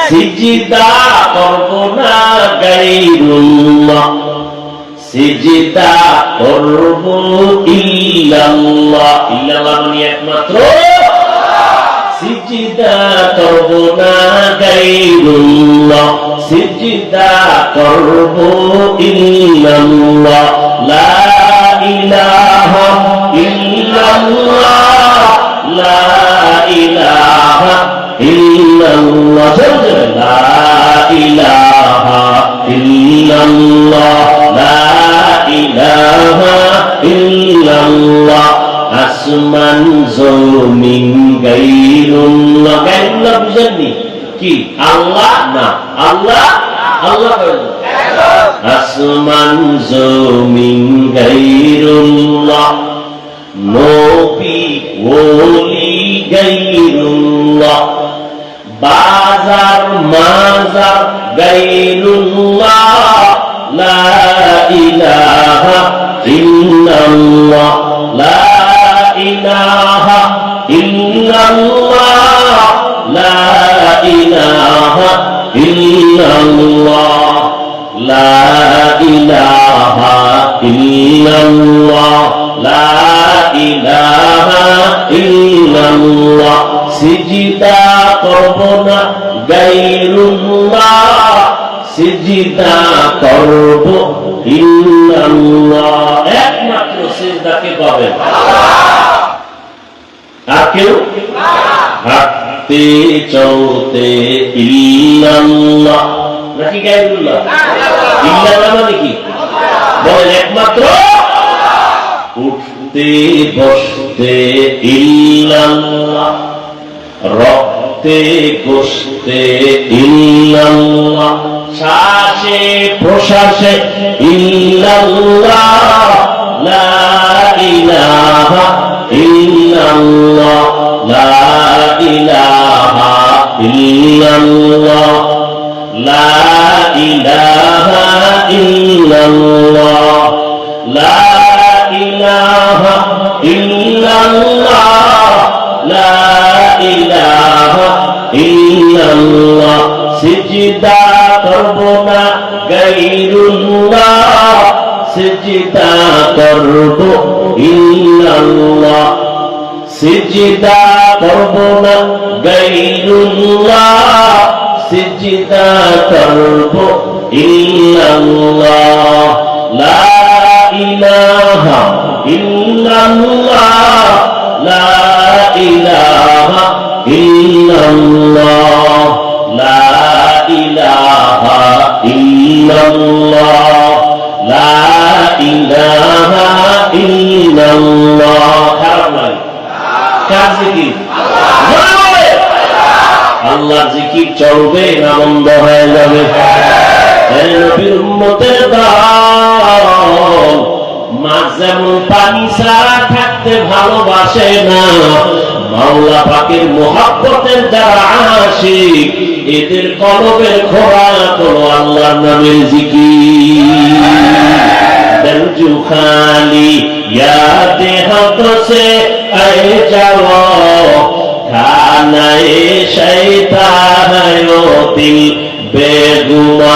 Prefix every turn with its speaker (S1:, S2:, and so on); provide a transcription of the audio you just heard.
S1: সিজদা করব না গায়রুল্লাহ, সিজদা করব ইল্লাল্লাহ। ইল্লাল্লাহ মানে একমাত্র, সিজদা করব না গায়রুল্লাহ, সিজদা করব ইল্লাল্লাহ। লা ইলাহা ইল্লাল্লাহ, লা ইলাহা ইল্লাল্লাহ, লা ইলাহা ইল্লাল্লাহ, লা ইলাহা ইল্লাল্লাহ। আসমান জমিন গায়রুল্লাহ, গায়রুল্লাহ বুঝেননি কি? আল্লাহ না, আল্লাহ আল্লাহ আসমান জমিন গায়রুল্লাহ, নবী ওলি গায়রুল্লাহ, বাজার মাজার গায়রুল্লাহ, লা ইলাহা ইল্লাল্লাহ, লা ইলাহা ইল্লাল্লাহ, লা ইলাহা ইল্লাল্লাহ, লা ইলাহা ইল্লাল্লাহ, লা ইলাহা ইল্লাল্লাহ। সিজদা করব না গায়রুল্লাহ, সিজদা করব ইল্লাল্লাহ। একমাত্র সিজদাকে পাবেন, আর কেউ হাঁটতে চলতে ইল্লাল্লাহ নাকি গায়রুল্লাহ? ইল্লাল্লাহ মানে কি বলেন? একমাত্র। উঠতে বসতে ইল্লাল্লাহ, রক্তে গোশতে ইল্লাল্লাহ, শ্বাসে প্রশ্বাসে ইল্লাল্লাহ, লা ইলাহা ইল্লাল্লাহ, লা ইলাহা ইল্লাল্লাহ, লা ইলাহা ইল্লাল্লাহ, লা ইলাহা ইল্লাল্লাহ, লা ইলাহা ইল্লাল্লাহ। সিজদা করব না গায়রুল্লাহ, সিজদা করব ইল্লাল্লাহ, সিজদা করব না গায়রুল্লাহ, সিজদা করব ইল্লাল্লাহ, লা ইলাহা ইল্লাল্লাহ, লা ইলাহা ইল্লাল্লাহ, লা ইলাহা ইল্লাল্লাহ, লা ইলাহা ইল্লাল্লাহ। খারাপ নয়, কার জিকির? আল্লাহর জিকির চলবে না বন্ধ হয়ে যাবে? নবীর উম্মতের দল মাছ যেমন পানি ছাড়া থাকতে ভালোবাসে না, মাওলা পাকের মুহাব্বতের যারা আশিক এদের কলবের খোরাক হলো আল্লাহর নামের জিকির। দরজু খালি ইয়াদে হাত সে আয়ে যাও, খানা এ শৈতান ও দিল বেগুমান।